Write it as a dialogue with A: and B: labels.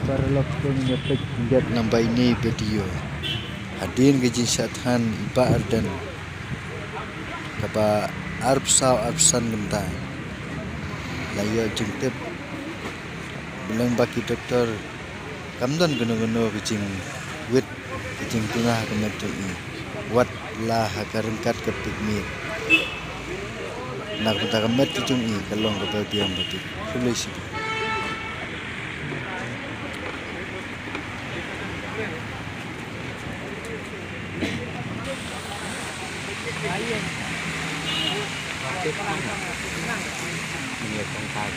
A: para lokto nyepek ingat nambah ini video hadin gejin syathan iba ardan kaba arpsan genta layo jengtep bilang baki doktor kamdan geno gejing wit gejing tengah kemetu wat lah hakarengkat kepikmit nak putar kemet kijung kalong kebabian betul solusi. Ini tentang